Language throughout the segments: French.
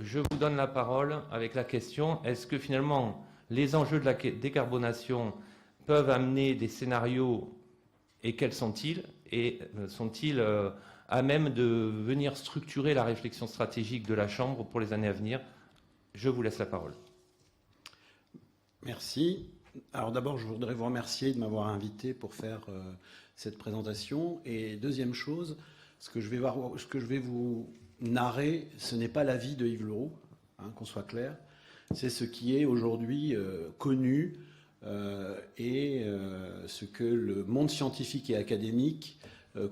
je vous donne la parole avec la question, est-ce que finalement les enjeux de la décarbonation peuvent amener des scénarios et quels sont-ils? Et sont-ils à même de venir structurer la réflexion stratégique de la Chambre pour les années à venir? Je vous laisse la parole. Merci. Alors d'abord, je voudrais vous remercier de m'avoir invité pour faire cette présentation. Et deuxième chose, ce que je vais vous narrer, ce n'est pas l'avis de Yves Leroux, hein, qu'on soit clair. C'est ce qui est aujourd'hui connu et ce que le monde scientifique et académique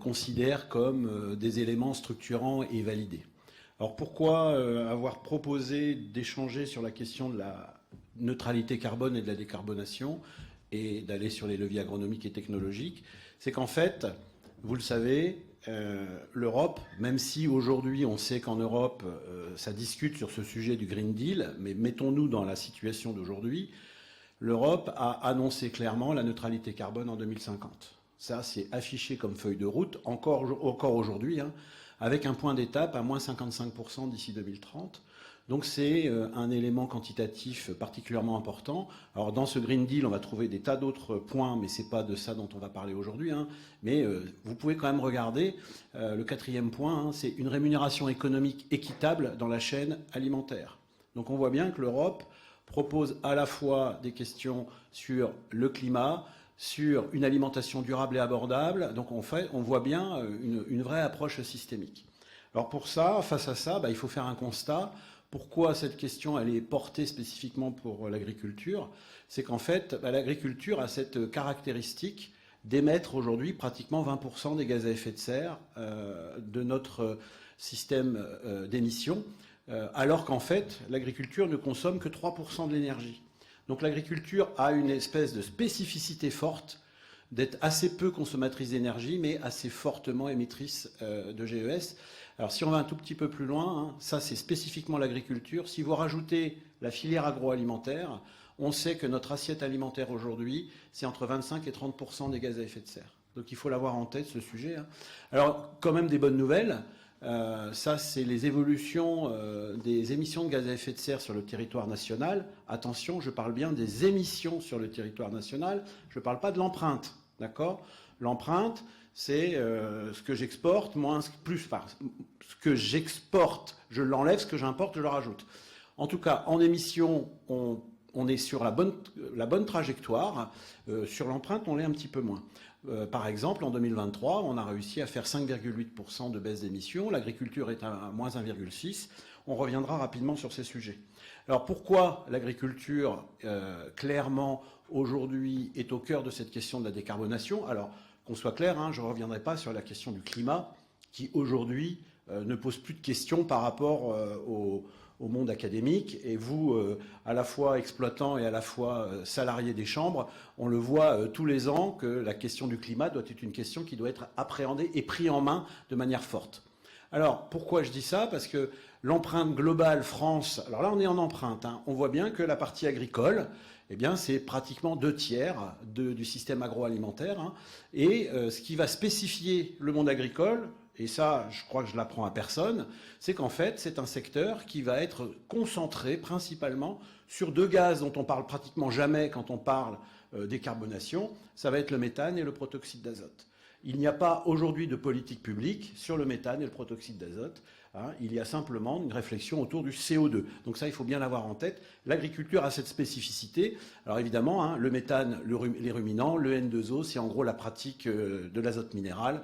considère comme des éléments structurants et validés. Alors pourquoi avoir proposé d'échanger sur la question de la neutralité carbone et de la décarbonation et d'aller sur les leviers agronomiques et technologiques? C'est qu'en fait, vous le savez, l'Europe, même si aujourd'hui on sait qu'en Europe ça discute sur ce sujet du Green Deal, mais mettons-nous dans la situation d'aujourd'hui, l'Europe a annoncé clairement la neutralité carbone en 2050. Ça, c'est affiché comme feuille de route, encore aujourd'hui, hein, avec un point d'étape à moins 55% d'ici 2030. Donc c'est un élément quantitatif particulièrement important. Alors dans ce Green Deal, on va trouver des tas d'autres points, mais c'est pas de ça dont on va parler aujourd'hui. Hein. Mais vous pouvez quand même regarder le quatrième point, hein, c'est une rémunération économique équitable dans la chaîne alimentaire. Donc on voit bien que l'Europe propose à la fois des questions sur le climat, sur une alimentation durable et abordable. Donc on voit bien une vraie approche systémique. Alors pour ça, face à ça, il faut faire un constat. Pourquoi cette question elle est portée spécifiquement pour l'agriculture? C'est qu'en fait, l'agriculture a cette caractéristique d'émettre aujourd'hui pratiquement 20% des gaz à effet de serre de notre système d'émissions, alors qu'en fait, l'agriculture ne consomme que 3% de l'énergie. Donc l'agriculture a une espèce de spécificité forte d'être assez peu consommatrice d'énergie, mais assez fortement émettrice de GES. Alors si on va un tout petit peu plus loin, hein, ça c'est spécifiquement l'agriculture. Si vous rajoutez la filière agroalimentaire, on sait que notre assiette alimentaire aujourd'hui, c'est entre 25 et 30% des gaz à effet de serre. Donc il faut l'avoir en tête, ce sujet. Hein. Alors quand même des bonnes nouvelles. Ça, c'est les évolutions des émissions de gaz à effet de serre sur le territoire national. Attention, je parle bien des émissions sur le territoire national. Je ne parle pas de l'empreinte, d'accord? L'empreinte, c'est ce que j'exporte, moins plus, enfin, ce que j'exporte, je l'enlève, ce que j'importe, je le rajoute. En tout cas, en émissions, on est sur la bonne trajectoire. Sur l'empreinte, on l'est un petit peu moins. Par exemple, en 2023, on a réussi à faire 5,8% de baisse d'émissions. L'agriculture est à moins 1,6%. On reviendra rapidement sur ces sujets. Alors pourquoi l'agriculture, clairement, aujourd'hui, est au cœur de cette question de la décarbonation? Alors, qu'on soit clair, hein, je ne reviendrai pas sur la question du climat, qui aujourd'hui ne pose plus de questions par rapport au monde académique. Et vous, à la fois exploitant et à la fois salarié des chambres, on le voit tous les ans que la question du climat doit être une question qui doit être appréhendée et prise en main de manière forte. Alors, pourquoi je dis ça? Parce que l'empreinte globale France, alors là on est en empreinte, hein, on voit bien que la partie agricole, eh bien c'est pratiquement 2/3 du système agroalimentaire. Hein, et ce qui va spécifier le monde agricole, et ça, je crois que je l'apprends à personne, c'est qu'en fait, c'est un secteur qui va être concentré principalement sur deux gaz dont on parle pratiquement jamais quand on parle décarbonation. Ça va être le méthane et le protoxyde d'azote. Il n'y a pas aujourd'hui de politique publique sur le méthane et le protoxyde d'azote. Hein, il y a simplement une réflexion autour du CO2. Donc ça, il faut bien l'avoir en tête. L'agriculture a cette spécificité. Alors évidemment, hein, le méthane, les ruminants, le N2O, c'est en gros la pratique de l'azote minéral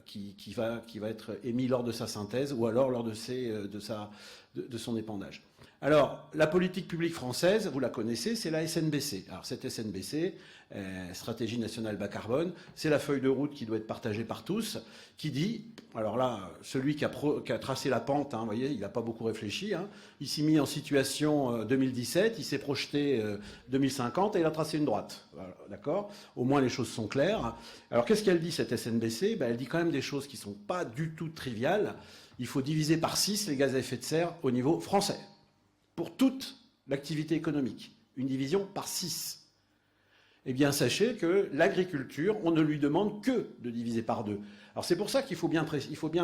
qui va être émis lors de sa synthèse ou alors lors de son épandage. Alors, la politique publique française, vous la connaissez, c'est la SNBC. Alors, cette SNBC, Stratégie nationale bas carbone, c'est la feuille de route qui doit être partagée par tous, qui dit, alors là, celui qui a tracé la pente, hein, vous voyez, il n'a pas beaucoup réfléchi, hein, il s'est mis en situation 2017, il s'est projeté 2050 et il a tracé une droite. Voilà, d'accord? Au moins, les choses sont claires. Alors, qu'est-ce qu'elle dit, cette SNBC? Elle dit quand même des choses qui ne sont pas du tout triviales. Il faut diviser par 6 les gaz à effet de serre au niveau français. Pour toute l'activité économique, une division par 6. eh bien sachez que l'agriculture, on ne lui demande que de diviser par 2. Alors c'est pour ça qu'il faut bien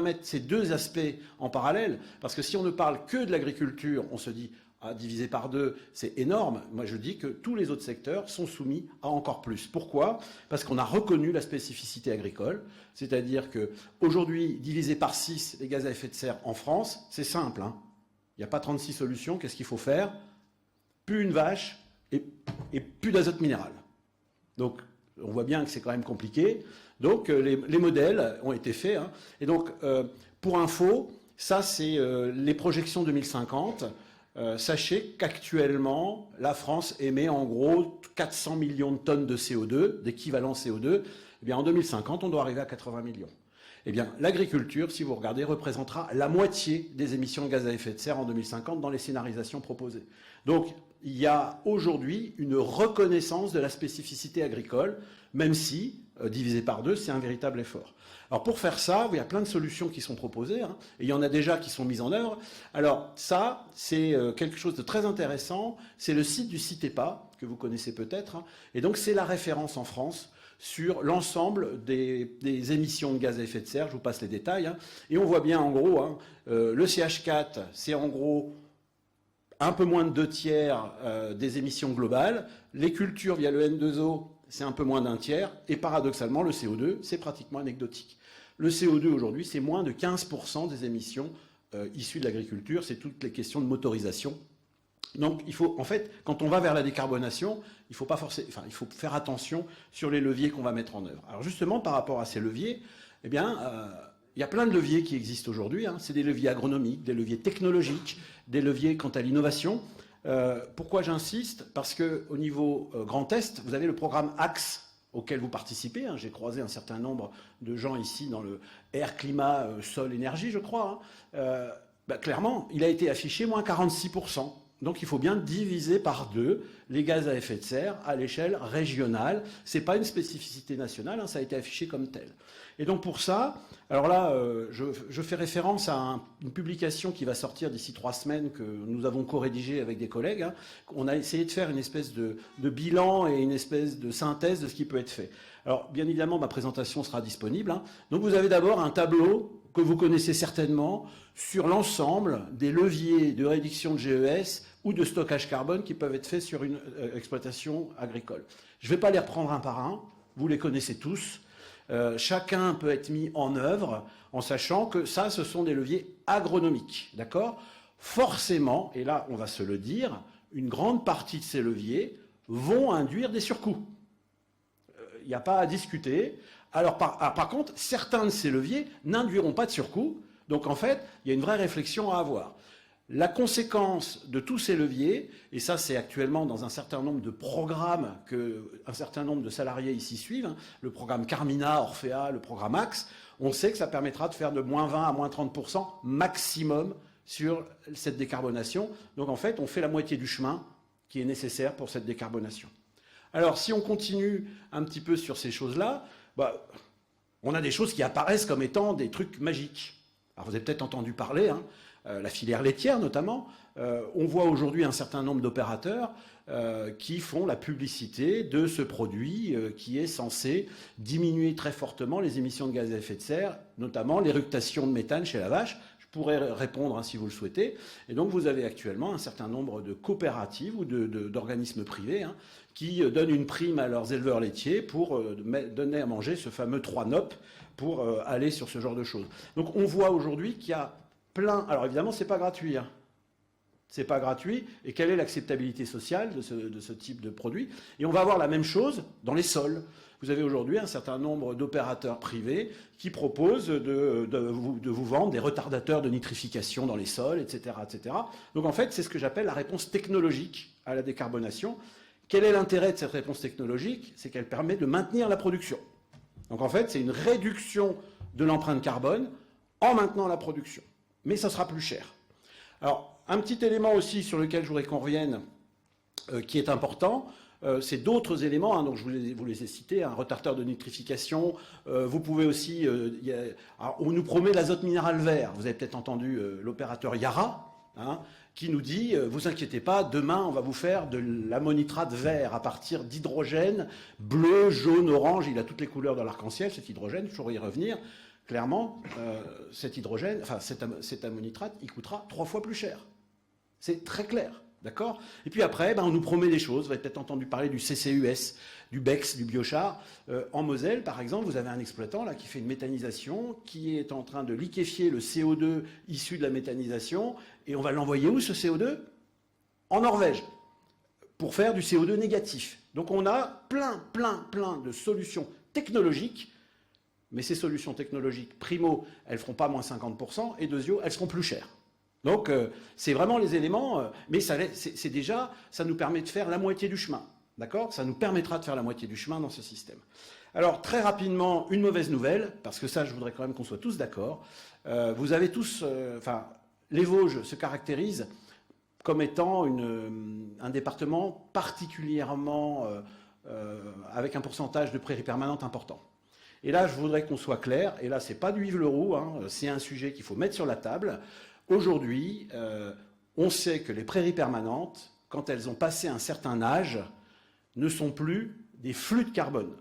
mettre ces deux aspects en parallèle, parce que si on ne parle que de l'agriculture, on se dit diviser par 2, c'est énorme. Moi je dis que tous les autres secteurs sont soumis à encore plus. Pourquoi? Parce qu'on a reconnu la spécificité agricole, c'est-à-dire qu'aujourd'hui, diviser par 6 les gaz à effet de serre en France, c'est simple. Hein. Il n'y a pas 36 solutions, qu'est-ce qu'il faut faire? Plus une vache et plus d'azote minéral. Donc, on voit bien que c'est quand même compliqué. Donc, les modèles ont été faits. Hein. Et donc, pour info, ça, c'est les projections 2050. Sachez qu'actuellement, la France émet en gros 400 millions de tonnes de CO2, d'équivalent CO2. Eh bien, en 2050, on doit arriver à 80 millions. Eh bien, l'agriculture, si vous regardez, représentera la moitié des émissions de gaz à effet de serre en 2050 dans les scénarisations proposées. Donc, il y a aujourd'hui une reconnaissance de la spécificité agricole, même si, divisé par 2, c'est un véritable effort. Alors, pour faire ça, il y a plein de solutions qui sont proposées, hein, et il y en a déjà qui sont mises en œuvre. Alors, ça, c'est quelque chose de très intéressant. C'est le site du CITEPA, que vous connaissez peut-être, hein, et donc c'est la référence en France sur l'ensemble des émissions de gaz à effet de serre. Je vous passe les détails. Hein. Et on voit bien en gros, hein, le CH4, c'est en gros un peu moins de 2/3 des émissions globales. Les cultures via le N2O, c'est un peu moins d'un tiers. Et paradoxalement, le CO2, c'est pratiquement anecdotique. Le CO2 aujourd'hui, c'est moins de 15% des émissions issues de l'agriculture. C'est toutes les questions de motorisation. Donc, il faut, en fait, quand on va vers la décarbonation, il faut faire attention sur les leviers qu'on va mettre en œuvre. Alors, justement, par rapport à ces leviers, eh bien, il y a plein de leviers qui existent aujourd'hui. Hein. C'est des leviers agronomiques, des leviers technologiques, des leviers quant à l'innovation. Pourquoi j'insiste? Parce qu'au niveau Grand Est, vous avez le programme AXE auquel vous participez. Hein. J'ai croisé un certain nombre de gens ici dans le air, climat, sol, énergie, je crois. Hein. Clairement, il a été affiché moins 46%. Donc il faut bien diviser par 2 les gaz à effet de serre à l'échelle régionale. Ce n'est pas une spécificité nationale, hein, ça a été affiché comme tel. Et donc pour ça, alors là, je fais référence à une publication qui va sortir d'ici 3 semaines que nous avons co-rédigée avec des collègues. Hein. On a essayé de faire une espèce de bilan et une espèce de synthèse de ce qui peut être fait. Alors bien évidemment, ma présentation sera disponible. Hein. Donc vous avez d'abord un tableau que vous connaissez certainement sur l'ensemble des leviers de réduction de GES ou de stockage carbone qui peuvent être faits sur une exploitation agricole. Je ne vais pas les reprendre un par un, vous les connaissez tous. Chacun peut être mis en œuvre en sachant que ça, ce sont des leviers agronomiques, d'accord? Forcément, et là on va se le dire, une grande partie de ces leviers vont induire des surcoûts. Il n'y a pas à discuter. Alors par contre, certains de ces leviers n'induiront pas de surcoût. Donc en fait, il y a une vraie réflexion à avoir. La conséquence de tous ces leviers, et ça c'est actuellement dans un certain nombre de programmes qu'un certain nombre de salariés ici suivent, hein, le programme Carmina, Orphea, le programme AXE, on sait que ça permettra de faire de moins 20 à moins 30% maximum sur cette décarbonation. Donc en fait, on fait la moitié du chemin qui est nécessaire pour cette décarbonation. Alors si on continue un petit peu sur ces choses-là, on a des choses qui apparaissent comme étant des trucs magiques. Alors vous avez peut-être entendu parler, hein, la filière laitière notamment. On voit aujourd'hui un certain nombre d'opérateurs qui font la publicité de ce produit qui est censé diminuer très fortement les émissions de gaz à effet de serre, notamment l'éructation de méthane chez la vache. Je pourrais répondre hein, si vous le souhaitez. Et donc vous avez actuellement un certain nombre de coopératives ou d'organismes privés hein, qui donnent une prime à leurs éleveurs laitiers pour donner à manger ce fameux 3 NOP pour aller sur ce genre de choses. Donc on voit aujourd'hui qu'il y a plein... Alors évidemment, ce n'est pas gratuit. Hein. C'est pas gratuit. Et quelle est l'acceptabilité sociale de ce type de produit? Et on va avoir la même chose dans les sols. Vous avez aujourd'hui un certain nombre d'opérateurs privés qui proposent de vous vendre des retardateurs de nitrification dans les sols, etc., etc. Donc en fait, c'est ce que j'appelle la réponse technologique à la décarbonation. Quel est l'intérêt de cette réponse technologique? C'est qu'elle permet de maintenir la production. Donc en fait, c'est une réduction de l'empreinte carbone en maintenant la production. Mais ça sera plus cher. Alors, un petit élément aussi sur lequel je voudrais qu'on revienne, qui est important, c'est d'autres éléments, hein, donc je vous les ai cités, un retardateur de nitrification. Vous pouvez aussi... on nous promet l'azote minéral vert. Vous avez peut-être entendu l'opérateur Yara, hein, qui nous dit, vous inquiétez pas, demain on va vous faire de l'ammonitrate vert à partir d'hydrogène bleu, jaune, orange, il a toutes les couleurs de l'arc-en-ciel, cet hydrogène, il faut y revenir. Clairement, cet hydrogène, enfin cet ammonitrate, il coûtera 3 fois plus cher. C'est très clair, d'accord? Et puis après, on nous promet des choses. Vous avez peut-être entendu parler du CCUS, du BEX, du biochar. En Moselle, par exemple, vous avez un exploitant là qui fait une méthanisation, qui est en train de liquéfier le CO2 issu de la méthanisation. Et on va l'envoyer où, ce CO2? En Norvège, pour faire du CO2 négatif. Donc on a plein de solutions technologiques. Mais ces solutions technologiques, primo, elles ne feront pas moins 50%, et deuxio, elles seront plus chères. Donc, c'est vraiment les éléments, mais c'est déjà, ça nous permet de faire la moitié du chemin. D'accord? Ça nous permettra de faire la moitié du chemin dans ce système. Alors, très rapidement, une mauvaise nouvelle, parce que ça, je voudrais quand même qu'on soit tous d'accord. Vous avez tous, les Vosges se caractérisent comme étant un département particulièrement avec un pourcentage de prairies permanentes important. Et là, je voudrais qu'on soit clair, et là, ce n'est pas du Yves Leroux, hein, c'est un sujet qu'il faut mettre sur la table. Aujourd'hui, on sait que les prairies permanentes, quand elles ont passé un certain âge, ne sont plus des flux de carbone.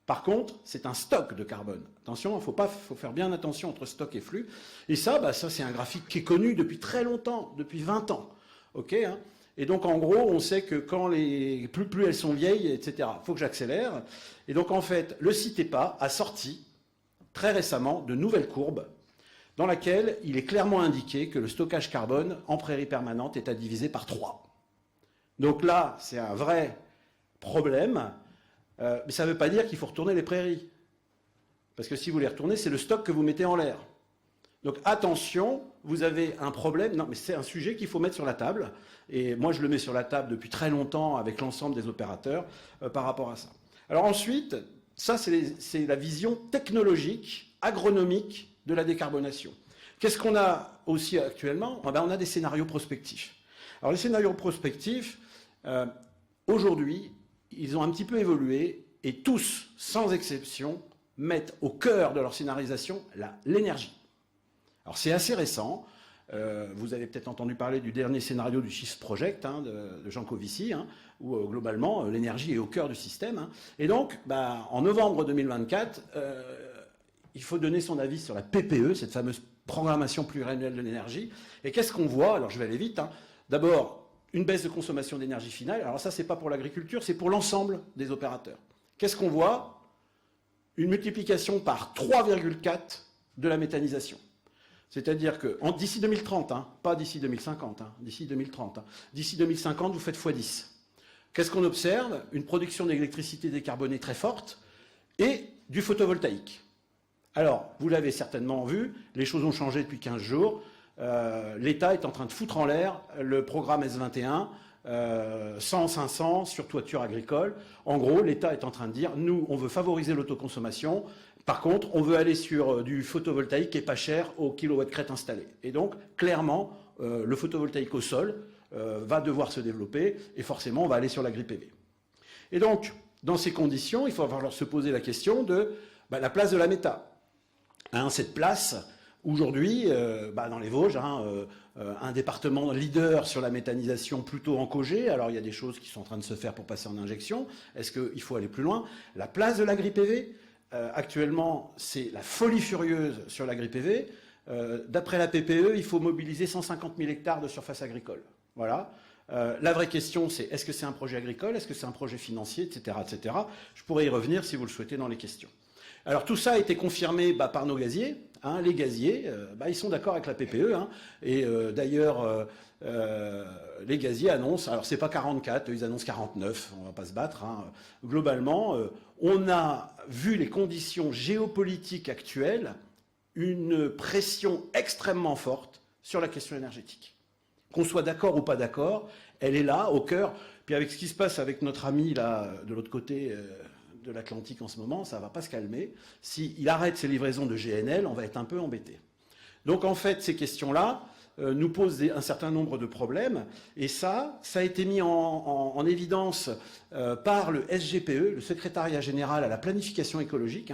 Par contre, c'est un stock de carbone. Attention, il faut faire bien attention entre stock et flux. Et ça, ça c'est un graphique qui est connu depuis très longtemps, depuis 20 ans. Okay, hein. Et donc, en gros, on sait que quand plus elles sont vieilles, etc., il faut que j'accélère. Et donc, en fait, le CITEPA a sorti, très récemment, de nouvelles courbes dans lesquelles il est clairement indiqué que le stockage carbone en prairie permanente est à diviser par 3. Donc là, c'est un vrai problème, mais ça ne veut pas dire qu'il faut retourner les prairies. Parce que si vous les retournez, c'est le stock que vous mettez en l'air. Donc attention, vous avez un problème, non mais c'est un sujet qu'il faut mettre sur la table, et moi je le mets sur la table depuis très longtemps avec l'ensemble des opérateurs par rapport à ça. Alors ensuite, ça c'est la vision technologique, agronomique de la décarbonation. Qu'est-ce qu'on a aussi actuellement? On a des scénarios prospectifs. Alors les scénarios prospectifs, aujourd'hui, ils ont un petit peu évolué, et tous, sans exception, mettent au cœur de leur scénarisation l'énergie. Alors c'est assez récent, vous avez peut-être entendu parler du dernier scénario du Shift Project de Jean Covici, où globalement l'énergie est au cœur du système. Et donc, en novembre 2024, il faut donner son avis sur la PPE, cette fameuse programmation pluriannuelle de l'énergie. Et qu'est-ce qu'on voit? Alors je vais aller vite. D'abord, une baisse de consommation d'énergie finale. Alors ça, c'est pas pour l'agriculture, c'est pour l'ensemble des opérateurs. Qu'est-ce qu'on voit? Une multiplication par 3,4 de la méthanisation. C'est-à-dire que d'ici 2030, pas d'ici 2050, d'ici 2030, d'ici 2050, vous faites x10. Qu'est-ce qu'on observe? Une production d'électricité décarbonée très forte et du photovoltaïque. Alors, vous l'avez certainement vu, les choses ont changé depuis 15 jours. L'État est en train de foutre en l'air le programme S21, 100-500 sur toiture agricole. En gros, l'État est en train de dire, nous, on veut favoriser l'autoconsommation. Par contre, on veut aller sur du photovoltaïque qui est pas cher au kilowatt-crête installé. Et donc, clairement, le photovoltaïque au sol va devoir se développer et forcément, on va aller sur l'agri-PV. Et donc, dans ces conditions, il faut falloir se poser la question de la place de la méta. Cette place, aujourd'hui, dans les Vosges, un département leader sur la méthanisation plutôt en cogé. Alors, il y a des choses qui sont en train de se faire pour passer en injection. Est-ce qu'il faut aller plus loin? La place de l'agri-PV, actuellement, c'est la folie furieuse sur l'agri-PV. D'après la PPE, il faut mobiliser 150 000 hectares de surface agricole. Voilà. La vraie question, c'est est-ce que c'est un projet agricole? Est-ce que c'est un projet financier, etc., etc. Je pourrais y revenir si vous le souhaitez dans les questions. Alors tout ça a été confirmé par nos gaziers. Les gaziers, ils sont d'accord avec la PPE. Et d'ailleurs, les gaziers annoncent, alors c'est pas 44, ils annoncent 49, on va pas se battre. Globalement, on a vu les conditions géopolitiques actuelles, une pression extrêmement forte sur la question énergétique. Qu'on soit d'accord ou pas d'accord, elle est là, au cœur. Puis avec ce qui se passe avec notre ami là, de l'autre côté de l'Atlantique en ce moment, ça ne va pas se calmer. S'il arrête ses livraisons de GNL, on va être un peu embêté. Donc en fait, ces questions-là nous posent un certain nombre de problèmes. Et ça a été mis en évidence par le SGPE, le secrétariat général à la planification écologique,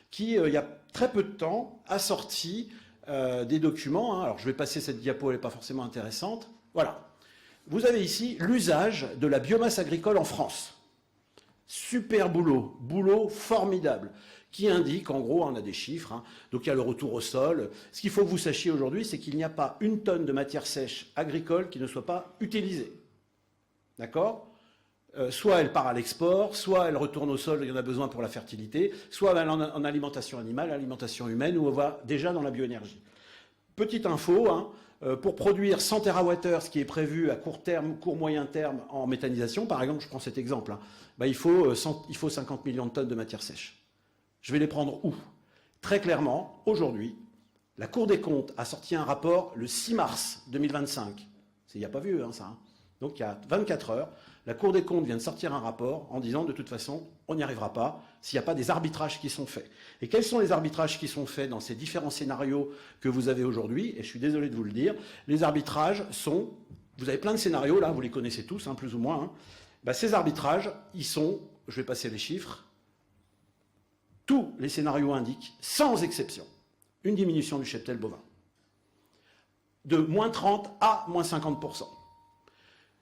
qui, il y a très peu de temps, a sorti des documents. Alors, je vais passer cette diapo, elle n'est pas forcément intéressante. Voilà. Vous avez ici l'usage de la biomasse agricole en France. Super boulot formidable, qui indique, en gros, on a des chiffres, hein, donc il y a le retour au sol. Ce qu'il faut que vous sachiez aujourd'hui, c'est qu'il n'y a pas une tonne de matière sèche agricole qui ne soit pas utilisée. D'accord ? Soit elle part à l'export, soit elle retourne au sol, il y en a besoin pour la fertilité, soit elle en alimentation animale, alimentation humaine, où on va déjà dans la bioénergie. Petite info, hein, pour produire 100 TWh, ce qui est prévu à court terme, moyen terme en méthanisation, par exemple, je prends cet exemple, hein, il faut 50 millions de tonnes de matière sèche. Je vais les prendre où? Très clairement, aujourd'hui, la Cour des comptes a sorti un rapport le 6 mars 2025. Il n'y a pas vieux, hein, ça. Hein. Donc il y a 24 heures, la Cour des comptes vient de sortir un rapport en disant de toute façon, on n'y arrivera pas s'il n'y a pas des arbitrages qui sont faits. Et quels sont les arbitrages qui sont faits dans ces différents scénarios que vous avez aujourd'hui? Et je suis désolé de vous le dire, les arbitrages sont, vous avez plein de scénarios là, vous les connaissez tous, hein, plus ou moins. Hein. Ces arbitrages, ils sont, je vais passer les chiffres, tous les scénarios indiquent, sans exception, une diminution du cheptel bovin. De moins 30 à moins 50%.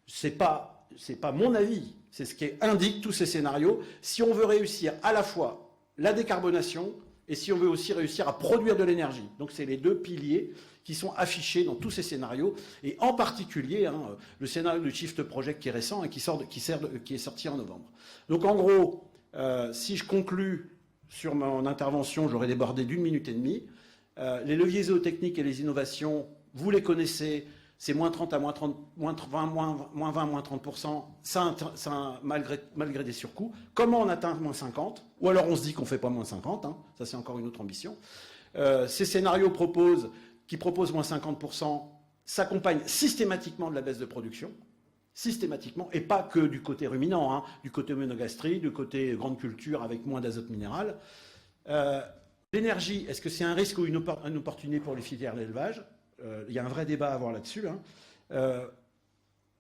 C'est pas mon avis, c'est ce qu'indiquent tous ces scénarios. Si on veut réussir à la fois la décarbonation et si on veut aussi réussir à produire de l'énergie. Donc c'est les deux piliers qui sont affichés dans tous ces scénarios. Et en particulier, hein, le scénario du Shift Project qui est récent et qui est sorti en novembre. Donc en gros, si je conclus sur mon intervention, j'aurais débordé d'1 minute et demie. Les leviers zootechniques et les innovations, vous les connaissez. C'est moins 30 à moins 20, moins 30%, ça malgré des surcoûts. Comment on atteint moins 50? Ou alors on se dit qu'on ne fait pas moins 50, hein, ça c'est encore une autre ambition. Ces scénarios qui proposent moins 50% s'accompagnent systématiquement de la baisse de production, systématiquement, et pas que du côté ruminant, hein, du côté monogastrie, du côté grande culture avec moins d'azote minéral. L'énergie, est-ce que c'est un risque ou une opportunité pour les filières d'élevage? Il y a un vrai débat à avoir là-dessus. Hein.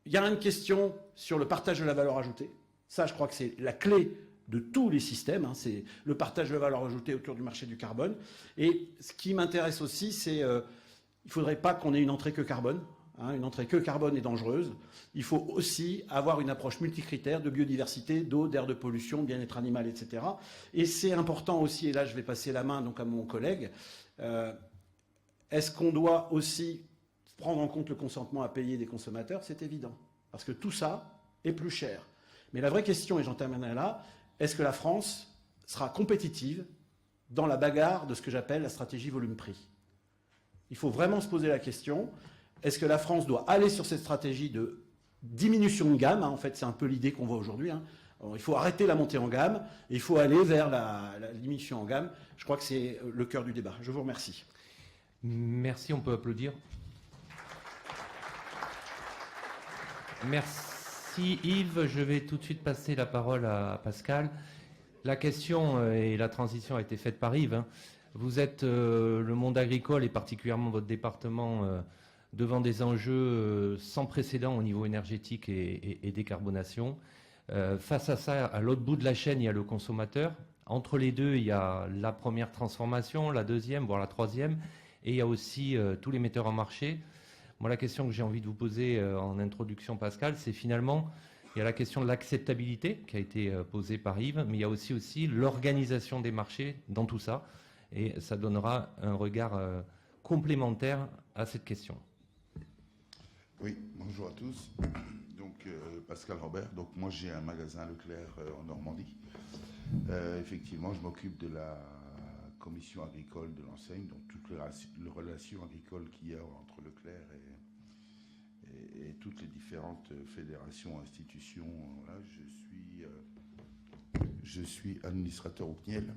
Il y a une question sur le partage de la valeur ajoutée. Ça, je crois que c'est la clé de tous les systèmes. Hein. C'est le partage de la valeur ajoutée autour du marché du carbone. Et ce qui m'intéresse aussi, c'est il ne faudrait pas qu'on ait une entrée que carbone. Hein. Une entrée que carbone est dangereuse. Il faut aussi avoir une approche multicritère de biodiversité, d'eau, d'air de pollution, bien-être animal, etc. Et c'est important aussi, et là je vais passer la main donc à mon collègue, est-ce qu'on doit aussi prendre en compte le consentement à payer des consommateurs? C'est évident, parce que tout ça est plus cher. Mais la vraie question, et j'en terminerai là, est-ce que la France sera compétitive dans la bagarre de ce que j'appelle la stratégie volume-prix? Il faut vraiment se poser la question, est-ce que la France doit aller sur cette stratégie de diminution de gamme? En fait, c'est un peu l'idée qu'on voit aujourd'hui. Hein. Alors, il faut arrêter la montée en gamme, et il faut aller vers la diminution en gamme. Je crois que c'est le cœur du débat. Je vous remercie. Merci, on peut applaudir. Merci Yves, je vais tout de suite passer la parole à Pascal. La question et la transition a été faite par Yves. Hein. Vous êtes le monde agricole et particulièrement votre département devant des enjeux sans précédent au niveau énergétique et décarbonation. Face à ça, à l'autre bout de la chaîne, il y a le consommateur. Entre les deux, il y a la première transformation, la deuxième, voire la troisième. Et il y a aussi tous les metteurs en marché. Moi, la question que j'ai envie de vous poser en introduction, Pascal, c'est finalement, il y a la question de l'acceptabilité qui a été posée par Yves, mais il y a aussi l'organisation des marchés dans tout ça. Et ça donnera un regard complémentaire à cette question. Oui, bonjour à tous. Donc, Pascal Robert. Donc, moi, j'ai un magasin Leclerc en Normandie. Effectivement, je m'occupe de la commission agricole de l'enseigne, donc toutes les relations agricoles qu'il y a entre Leclerc et toutes les différentes fédérations, institutions. Voilà, je suis administrateur au CNIEL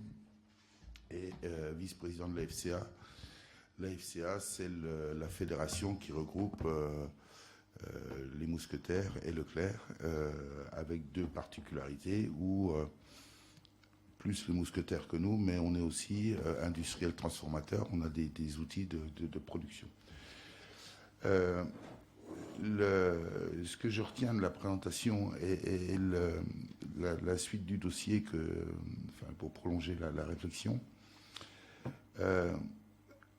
et vice-président de la FCA. La FCA, c'est la fédération qui regroupe les mousquetaires et Leclerc, avec deux particularités où plus les mousquetaires que nous, mais on est aussi industriel transformateur, on a des outils de production. Ce que je retiens de la présentation et la suite du dossier pour prolonger la réflexion,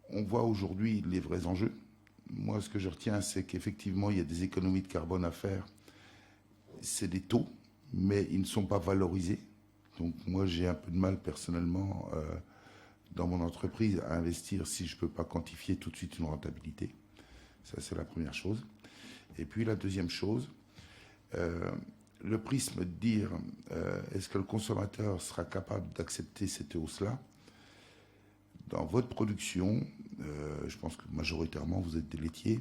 on voit aujourd'hui les vrais enjeux. Moi, ce que je retiens, c'est qu'effectivement, il y a des économies de carbone à faire. C'est des taux, mais ils ne sont pas valorisés. Donc moi, j'ai un peu de mal personnellement dans mon entreprise à investir si je ne peux pas quantifier tout de suite une rentabilité. Ça, c'est la première chose. Et puis la deuxième chose, le prisme de dire est-ce que le consommateur sera capable d'accepter cette hausse-là. Dans votre production, je pense que majoritairement vous êtes des laitiers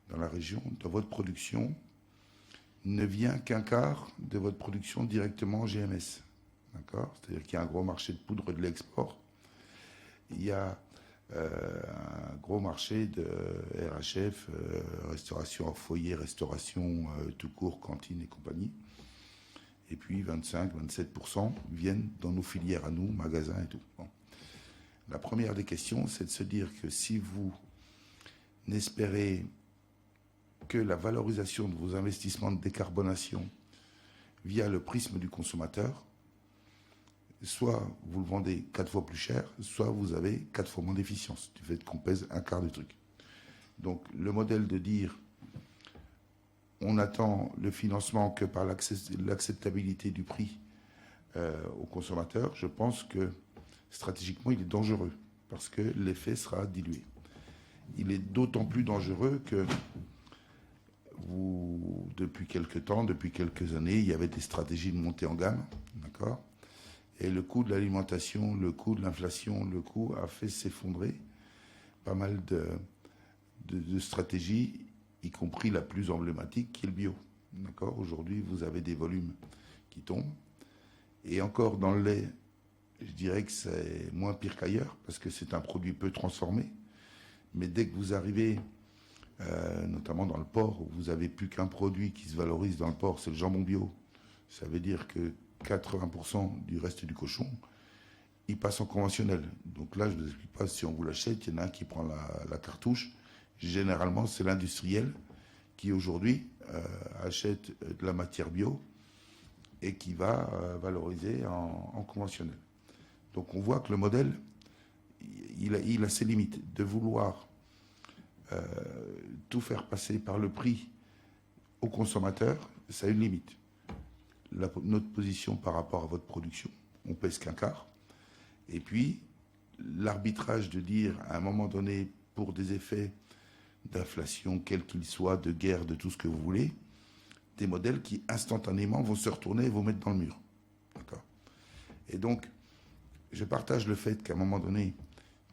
dans la région, dans votre production, ne vient qu'un quart de votre production directement en GMS. D'accord ? C'est-à-dire qu'il y a un gros marché de poudre de l'export. Il y a un gros marché de RHF, restauration hors foyer, restauration tout court, cantine et compagnie. Et puis 25-27% viennent dans nos filières à nous, magasins et tout. Bon. La première des questions, c'est de se dire que si vous n'espérez que la valorisation de vos investissements de décarbonation via le prisme du consommateur, soit vous le vendez 4 fois plus cher, soit vous avez 4 fois moins d'efficience, du fait qu'on pèse un quart du truc. Donc le modèle de dire on attend le financement que par l'acceptabilité du prix au consommateur, je pense que stratégiquement il est dangereux, parce que l'effet sera dilué. Il est d'autant plus dangereux que depuis quelques temps, depuis quelques années, il y avait des stratégies de montée en gamme, d'accord ? Et le coût de l'alimentation, le coût de l'inflation, le coût a fait s'effondrer pas mal de stratégies, y compris la plus emblématique qui est le bio. D'accord ? Aujourd'hui, vous avez des volumes qui tombent. Et encore dans le lait, je dirais que c'est moins pire qu'ailleurs, parce que c'est un produit peu transformé. Mais dès que vous arrivez, notamment dans le porc, où vous n'avez plus qu'un produit qui se valorise dans le porc, c'est le jambon bio. Ça veut dire que 80% du reste du cochon, il passe en conventionnel. Donc là, je ne vous explique pas, si on vous l'achète, il y en a un qui prend la cartouche. Généralement, c'est l'industriel qui, aujourd'hui, achète de la matière bio et qui va valoriser en conventionnel. Donc on voit que le modèle, il a ses limites. De vouloir tout faire passer par le prix au consommateur, ça a une limite. Notre position par rapport à votre production, on pèse qu'un quart. Et puis, l'arbitrage de dire, à un moment donné, pour des effets d'inflation, quels qu'ils soient, de guerre, de tout ce que vous voulez, des modèles qui, instantanément, vont se retourner et vous mettre dans le mur. D'accord ? Et donc, je partage le fait qu'à un moment donné,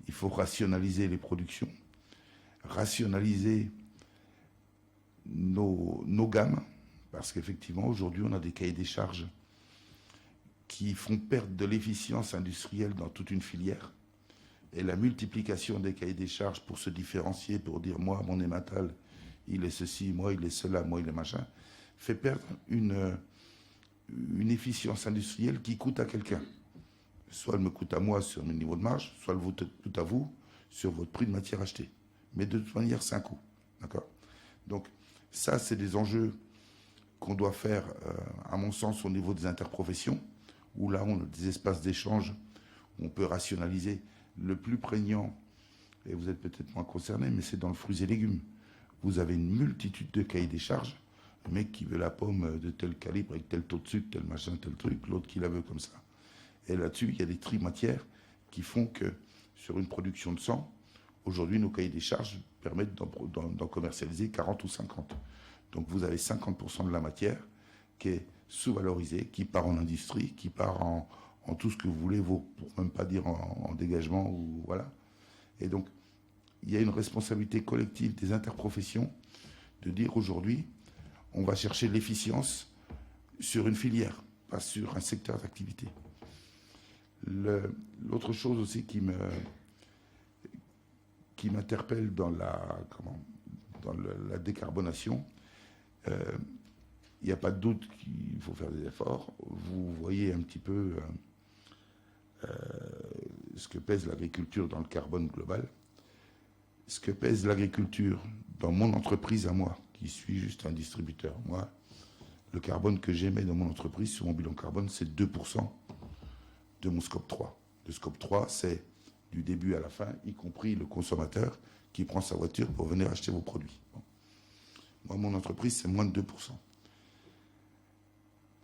il faut rationaliser les productions, rationaliser nos gammes, parce qu'effectivement, aujourd'hui, on a des cahiers des charges qui font perdre de l'efficience industrielle dans toute une filière. Et la multiplication des cahiers des charges pour se différencier, pour dire, moi, mon hématal, il est ceci, moi, il est cela, moi, il est machin, fait perdre une efficience industrielle qui coûte à quelqu'un. Soit elle me coûte à moi sur mon niveau de marge, soit elle vous coûte à vous sur votre prix de matière achetée. Mais de toute manière, c'est un coût. D'accord ? Donc, ça, c'est des enjeux qu'on doit faire, à mon sens, au niveau des interprofessions, où là, on a des espaces d'échange où on peut rationaliser. Le plus prégnant, et vous êtes peut-être moins concerné, mais c'est dans le fruits et légumes. Vous avez une multitude de cahiers des charges. Le mec qui veut la pomme de tel calibre, avec tel taux de sucre, tel machin, tel truc, l'autre qui la veut comme ça. Et là-dessus, il y a des trimatières qui font que, sur une production de 100, aujourd'hui, nos cahiers des charges permettent d'en commercialiser 40 ou 50. Donc vous avez 50% de la matière qui est sous-valorisée, qui part en industrie, qui part en tout ce que vous voulez, pour même pas dire en dégagement, ou voilà. Et donc, il y a une responsabilité collective des interprofessions de dire aujourd'hui, on va chercher l'efficience sur une filière, pas sur un secteur d'activité. L'autre chose aussi qui m'interpelle dans la décarbonation, il n'y a pas de doute qu'il faut faire des efforts. Vous voyez un petit peu ce que pèse l'agriculture dans le carbone global. Ce que pèse l'agriculture dans mon entreprise à moi, qui suis juste un distributeur. Moi, le carbone que j'émets dans mon entreprise, sur mon bilan carbone, c'est 2% de mon scope 3. Le scope 3, c'est du début à la fin, y compris le consommateur qui prend sa voiture pour venir acheter vos produits. Bon. Moi, mon entreprise, c'est moins de 2%.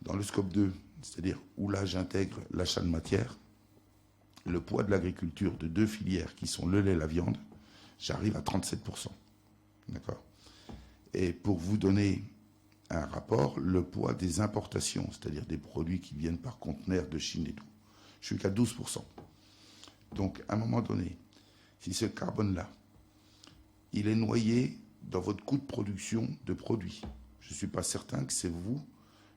Dans le scope 2, c'est-à-dire où là j'intègre l'achat de matière, le poids de l'agriculture de 2 filières qui sont le lait et la viande, j'arrive à 37%. D'accord ? Et pour vous donner un rapport, le poids des importations, c'est-à-dire des produits qui viennent par conteneur de Chine et tout, je suis qu'à 12%. Donc, à un moment donné, si ce carbone-là, il est noyé dans votre coût de production de produits, je ne suis pas certain que c'est vous,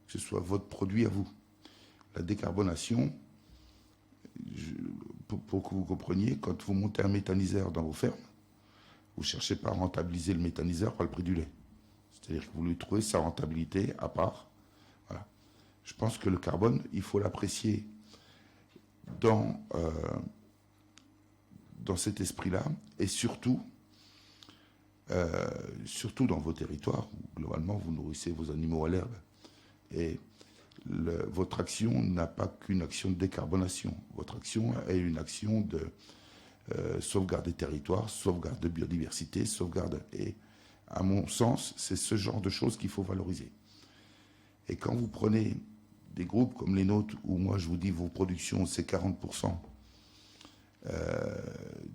que ce soit votre produit à vous. La décarbonation, pour que vous compreniez, quand vous montez un méthaniseur dans vos fermes, vous ne cherchez pas à rentabiliser le méthaniseur par le prix du lait. C'est-à-dire que vous lui trouvez sa rentabilité à part. Voilà. Je pense que le carbone, il faut l'apprécier dans cet esprit-là, et surtout dans vos territoires, où globalement vous nourrissez vos animaux à l'herbe. Et votre action n'a pas qu'une action de décarbonation. Votre action est une action de sauvegarde des territoires, sauvegarde de biodiversité, sauvegarde. Et à mon sens, c'est ce genre de choses qu'il faut valoriser. Et quand vous prenez des groupes comme les nôtres, où moi je vous dis vos productions, c'est 40%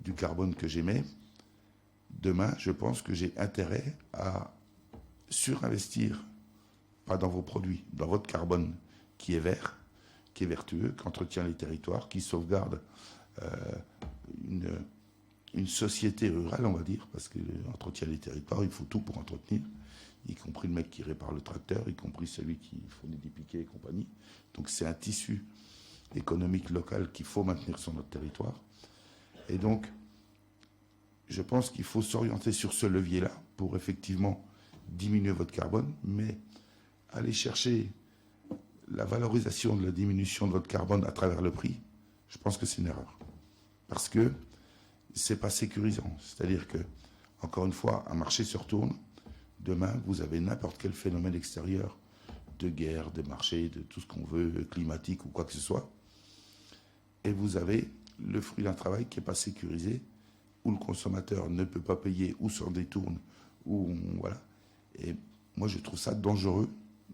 du carbone que j'émets, demain, je pense que j'ai intérêt à surinvestir, pas dans vos produits, dans votre carbone qui est vert, qui est vertueux, qui entretient les territoires, qui sauvegarde une société rurale, on va dire, parce qu'entretient les territoires, il faut tout pour entretenir, y compris le mec qui répare le tracteur, y compris celui qui fournit des piquets et compagnie. Donc c'est un tissu économique local qu'il faut maintenir sur notre territoire. Et donc, je pense qu'il faut s'orienter sur ce levier-là pour effectivement diminuer votre carbone, mais aller chercher la valorisation de la diminution de votre carbone à travers le prix, je pense que c'est une erreur. Parce que c'est pas sécurisant. C'est-à-dire que, encore une fois, un marché se retourne. Demain, vous avez n'importe quel phénomène extérieur, de guerre, de marché, de tout ce qu'on veut, climatique ou quoi que ce soit. Et vous avez le fruit d'un travail qui n'est pas sécurisé, où le consommateur ne peut pas payer, ou s'en détourne, ou voilà. Et moi, je trouve ça dangereux,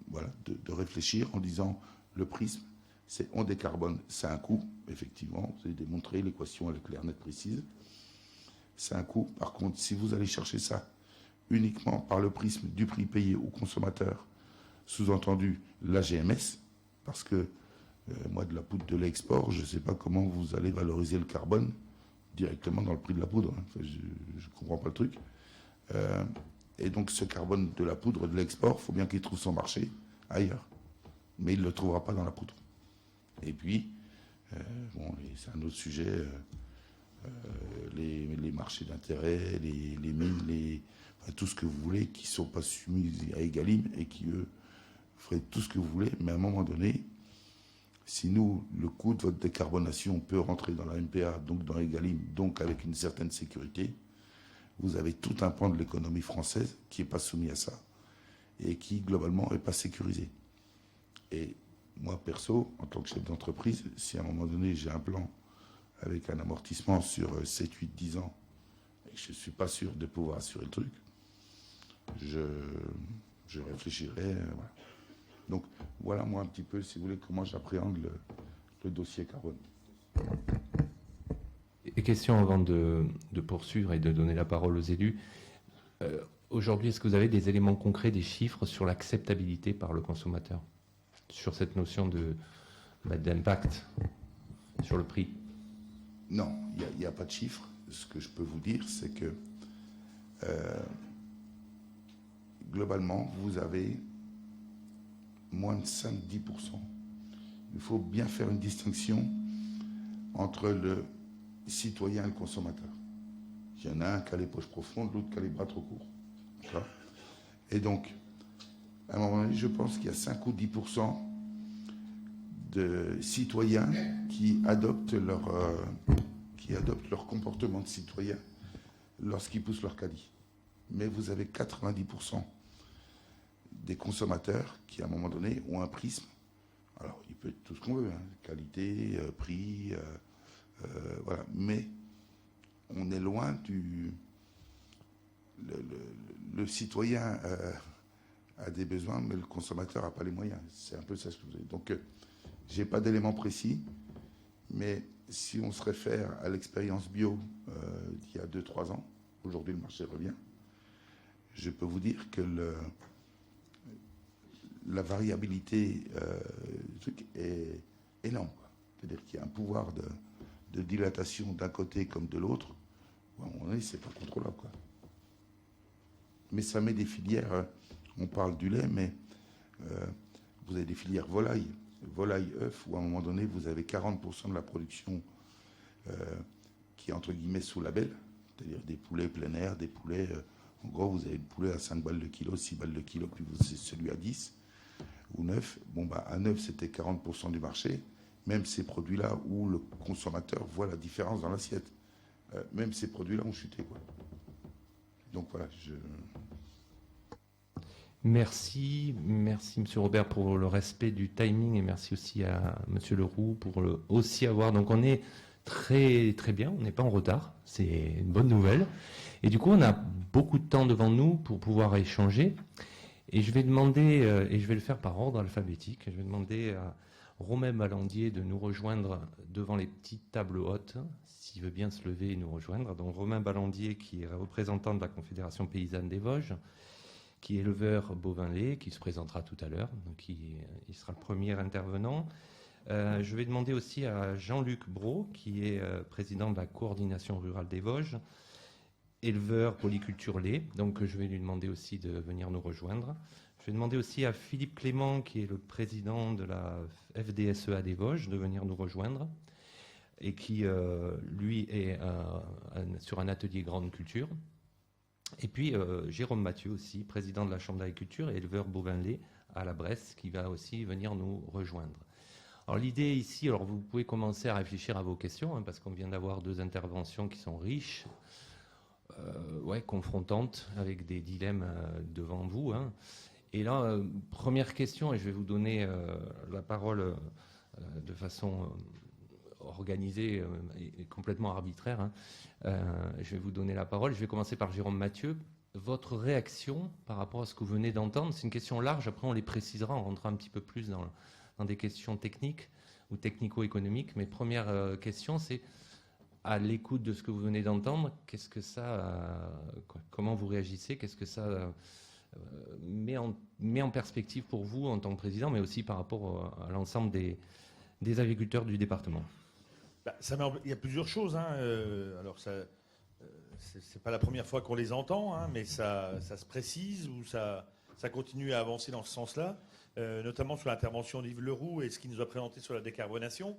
voilà, de réfléchir en disant le prisme, c'est on décarbone, c'est un coût, effectivement. Vous avez démontré l'équation, elle est claire, nette, précise. C'est un coût. Par contre, si vous allez chercher ça uniquement par le prisme du prix payé au consommateur, sous-entendu la GMS, parce que moi, de la poudre de l'export, je ne sais pas comment vous allez valoriser le carbone directement dans le prix de la poudre. Enfin, je ne comprends pas le truc. Et donc, ce carbone de la poudre de l'export, il faut bien qu'il trouve son marché ailleurs. Mais il ne le trouvera pas dans la poudre. Et puis, c'est un autre sujet, les marchés d'intérêt, les mines, tout ce que vous voulez, qui ne sont pas soumis à Egalim et qui, eux, feraient tout ce que vous voulez. Mais à un moment donné, si nous, le coût de votre décarbonation peut rentrer dans la MPA, donc dans Egalim, donc avec une certaine sécurité, vous avez tout un pan de l'économie française qui n'est pas soumis à ça et qui, globalement, n'est pas sécurisé. Et moi, perso, en tant que chef d'entreprise, si à un moment donné, j'ai un plan avec un amortissement sur 7, 8, 10 ans, et que je ne suis pas sûr de pouvoir assurer le truc, je réfléchirai. Voilà. Donc, voilà, moi, un petit peu, si vous voulez, comment j'appréhende le dossier carbone. Et question avant de poursuivre et de donner la parole aux élus. Aujourd'hui, est-ce que vous avez des éléments concrets, des chiffres sur l'acceptabilité par le consommateur, sur cette notion d'impact sur le prix? Non, il n'y a pas de chiffres. Ce que je peux vous dire, c'est que globalement, vous avez moins de 5-10%. Il faut bien faire une distinction entre le citoyen et le consommateur. Il y en a un qui a les poches profondes, l'autre qui a les bras trop courts. D'accord ? Et donc, à un moment donné, je pense qu'il y a 5 ou 10% de citoyens qui adoptent leur comportement de citoyen lorsqu'ils poussent leur caddie. Mais vous avez 90% des consommateurs qui, à un moment donné, ont un prisme. Alors, il peut être tout ce qu'on veut, hein, qualité, prix, voilà. Mais on est loin du... Le citoyen a des besoins, mais le consommateur n'a pas les moyens. C'est un peu ça ce que vous avez. Donc, je n'ai pas d'éléments précis, mais si on se réfère à l'expérience bio d'il y a 2-3 ans, aujourd'hui le marché revient, je peux vous dire que la variabilité du truc est énorme. C'est-à-dire qu'il y a un pouvoir de dilatation d'un côté comme de l'autre. À un moment donné, c'est pas contrôlable, quoi. Mais ça met des filières, on parle du lait, mais vous avez des filières volaille-œuf, où à un moment donné, vous avez 40% de la production qui est entre guillemets sous label, c'est-à-dire des poulets plein air, des poulets, en gros, vous avez le poulet à 5 balles le kilo, 6 balles le kilo, puis c'est celui à 10 ou 9. Bon, bah, à 9, c'était 40% du marché. Même ces produits-là où le consommateur voit la différence dans l'assiette, même ces produits-là ont chuté, quoi. Donc voilà, Merci Monsieur Robert pour le respect du timing et merci aussi à Monsieur Leroux pour aussi avoir. Donc on est très très bien, on n'est pas en retard, c'est une bonne nouvelle. Et du coup on a beaucoup de temps devant nous pour pouvoir échanger. Et je vais demander, et je vais le faire par ordre alphabétique, je vais demander à Romain Balandier de nous rejoindre devant les petites tables hautes, s'il veut bien se lever et nous rejoindre. Donc Romain Balandier qui est représentant de la Confédération paysanne des Vosges, qui est éleveur bovin-lait, qui se présentera tout à l'heure, donc il sera le premier intervenant. Je vais demander aussi à Jean-Luc Brault, qui est président de la coordination rurale des Vosges, éleveur polyculture lait, donc je vais lui demander aussi de venir nous rejoindre. Je vais demander aussi à Philippe Clément, qui est le président de la FDSEA des Vosges, de venir nous rejoindre, et qui, lui, est sur un atelier grande culture. Et puis Jérôme Mathieu aussi, président de la Chambre d'agriculture et éleveur bovin-lait à la Bresse, qui va aussi venir nous rejoindre. Alors l'idée ici, alors vous pouvez commencer à réfléchir à vos questions, parce qu'on vient d'avoir 2 interventions qui sont riches, confrontantes, avec des dilemmes devant vous. Et là, première question, et je vais vous donner la parole de façon organisée et complètement arbitraire. Je vais vous donner la parole. Je vais commencer par Jérôme Mathieu. Votre réaction par rapport à ce que vous venez d'entendre, c'est une question large, après on les précisera, on rentrera un petit peu plus dans des questions techniques ou technico-économiques. Mais première question, c'est à l'écoute de ce que vous venez d'entendre, qu'est-ce que comment vous réagissez, qu'est-ce que ça met en perspective pour vous en tant que président, mais aussi par rapport à l'ensemble des agriculteurs du département? Il y a plusieurs choses. Alors, c'est pas la première fois qu'on les entend, mais ça se précise ou ça continue à avancer dans ce sens-là, notamment sur l'intervention d'Yves Leroux et ce qu'il nous a présenté sur la décarbonation.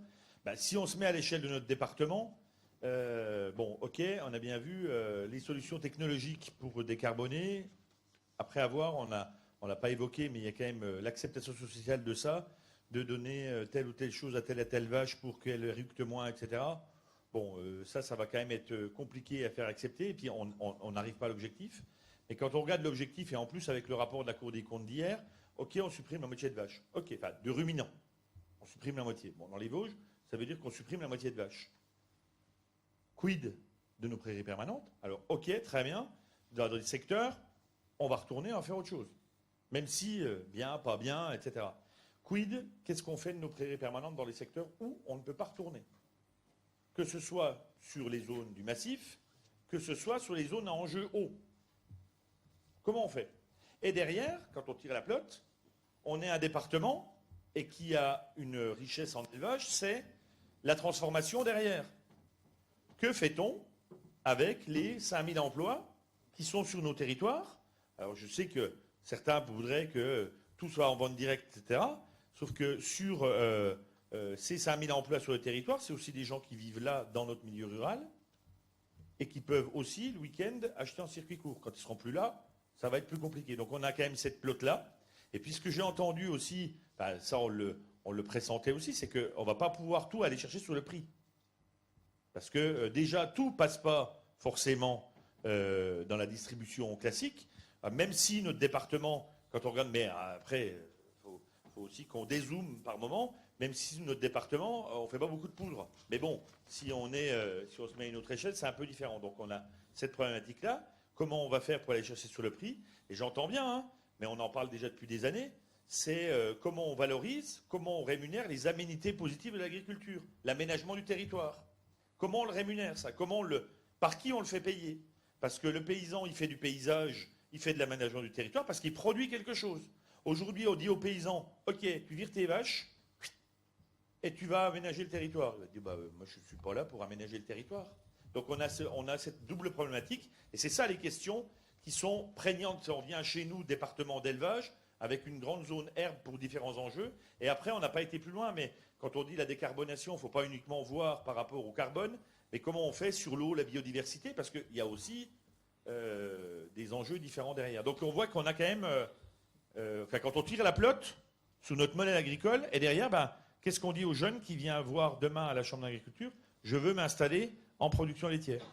Si on se met à l'échelle de notre département, ok, on a bien vu les solutions technologiques pour décarboner. Après avoir, on l'a pas évoqué, mais il y a quand même l'acceptation sociale de ça, de donner telle ou telle chose à telle vache pour qu'elle réucte moins, etc. Bon, ça va quand même être compliqué à faire accepter, et puis on n'arrive pas à l'objectif. Et quand on regarde l'objectif, et en plus avec le rapport de la Cour des comptes d'hier, ok, on supprime la moitié de vaches. Ok, enfin, de ruminants. On supprime la moitié. Bon, dans les Vosges, ça veut dire qu'on supprime la moitié de vaches. Quid de nos prairies permanentes? Alors, ok, très bien. Dans des secteurs, on va retourner, on va faire autre chose. Même si, bien, pas bien, etc. Quid, qu'est-ce qu'on fait de nos prairies permanentes dans les secteurs où on ne peut pas retourner? Que ce soit sur les zones du massif, que ce soit sur les zones à enjeu haut. Comment on fait? Et derrière, quand on tire la pelote, on est un département et qui a une richesse en élevage, c'est la transformation derrière. Que fait-on avec les 5000 emplois qui sont sur nos territoires? Alors je sais que certains voudraient que tout soit en vente directe, etc. Sauf que sur ces 5000 emplois sur le territoire, c'est aussi des gens qui vivent là dans notre milieu rural et qui peuvent aussi, le week-end, acheter en circuit court. Quand ils ne seront plus là, ça va être plus compliqué. Donc on a quand même cette pelote-là. Et puis ce que j'ai entendu aussi, ça on le pressentait aussi, c'est qu'on ne va pas pouvoir tout aller chercher sur le prix. Parce que déjà, tout ne passe pas forcément dans la distribution classique, même si notre département, quand on regarde, mais après, il faut aussi qu'on dézoome par moment, même si notre département, on ne fait pas beaucoup de poudre. Mais bon, si on se met à une autre échelle, c'est un peu différent. Donc on a cette problématique-là. Comment on va faire pour aller chercher sur le prix? Et j'entends bien, hein, mais on en parle déjà depuis des années. C'est comment on valorise, comment on rémunère les aménités positives de l'agriculture, l'aménagement du territoire. Comment on le rémunère, ça? Par qui on le fait payer? Parce que le paysan, il fait du paysage, il fait de l'aménagement du territoire parce qu'il produit quelque chose. Aujourd'hui, on dit aux paysans, OK, tu vires tes vaches et tu vas aménager le territoire. Il va dire, moi, je ne suis pas là pour aménager le territoire. Donc, on a cette double problématique. Et c'est ça les questions qui sont prégnantes. On vient chez nous, département d'élevage, avec une grande zone herbe pour différents enjeux. Et après, on n'a pas été plus loin. Mais quand on dit la décarbonation, il ne faut pas uniquement voir par rapport au carbone, mais comment on fait sur l'eau, la biodiversité, parce qu'il y a aussi des enjeux différents derrière. Donc, on voit qu'on a quand même... quand on tire la pelote sous notre modèle agricole, et derrière, qu'est-ce qu'on dit aux jeunes qui viennent voir demain à la Chambre d'agriculture? Je veux m'installer en production laitière.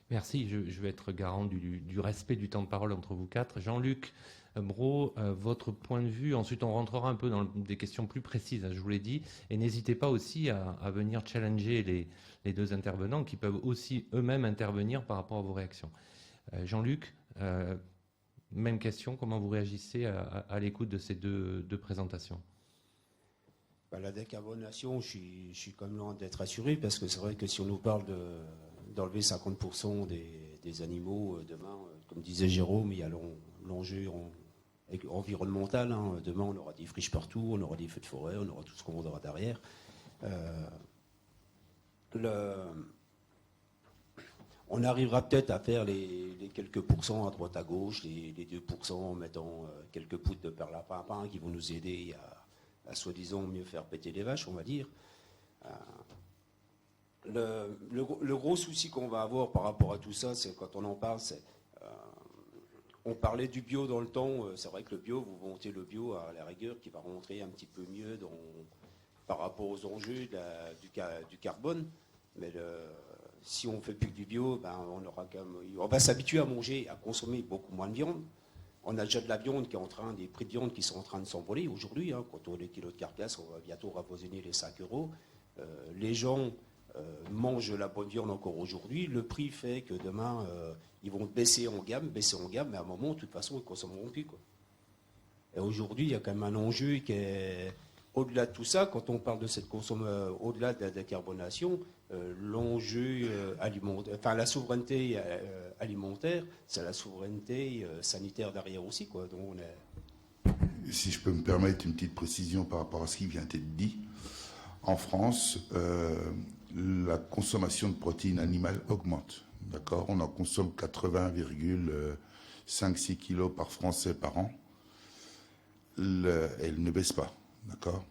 Merci, je vais être garant du respect du temps de parole entre vous quatre. Jean-Luc Brault, votre point de vue, ensuite on rentrera un peu dans des questions plus précises, je vous l'ai dit, et n'hésitez pas aussi à venir challenger les deux intervenants qui peuvent aussi eux-mêmes intervenir par rapport à vos réactions. Jean-Luc, même question, comment vous réagissez à l'écoute de ces deux présentations? La décarbonation, je suis quand même loin d'être assuré, parce que c'est vrai que si on nous parle d'enlever 50% des animaux, demain, comme disait Jérôme, il y a l'enjeu environnemental. Hein. Demain, on aura des friches partout, on aura des feux de forêt, on aura tout ce qu'on voudra derrière. On arrivera peut-être à faire les quelques pourcents à droite à gauche, les 2% en mettant quelques poutres de perlimpinpin qui vont nous aider à soi-disant mieux faire péter les vaches, on va dire. Le gros souci qu'on va avoir par rapport à tout ça, c'est quand on en parle, on parlait du bio dans le temps. C'est vrai que le bio, vous vantez le bio à la rigueur qui va rentrer un petit peu mieux par rapport aux enjeux du carbone. Mais si on ne fait plus que du bio, on va s'habituer à manger, à consommer beaucoup moins de viande. On a déjà de la viande des prix de viande qui sont en train de s'envoler aujourd'hui. Hein, quand on a les kilos de carcasse, on va bientôt raposiner les 5 euros. Les gens mangent la bonne viande encore aujourd'hui. Le prix fait que demain, ils vont baisser en gamme, mais à un moment, de toute façon, ils ne consommeront plus, quoi. Et aujourd'hui, il y a quand même un enjeu qui est au-delà de tout ça. Quand on parle de cette consommation, au-delà de la décarbonation, l'enjeu alimentaire, enfin la souveraineté alimentaire, c'est la souveraineté sanitaire derrière aussi, quoi. Donc Si je peux me permettre une petite précision par rapport à ce qui vient d'être dit, en France, la consommation de protéines animales augmente. D'accord, on en consomme 80,5-6 kilos par Français par an. Elle ne baisse pas. D'accord.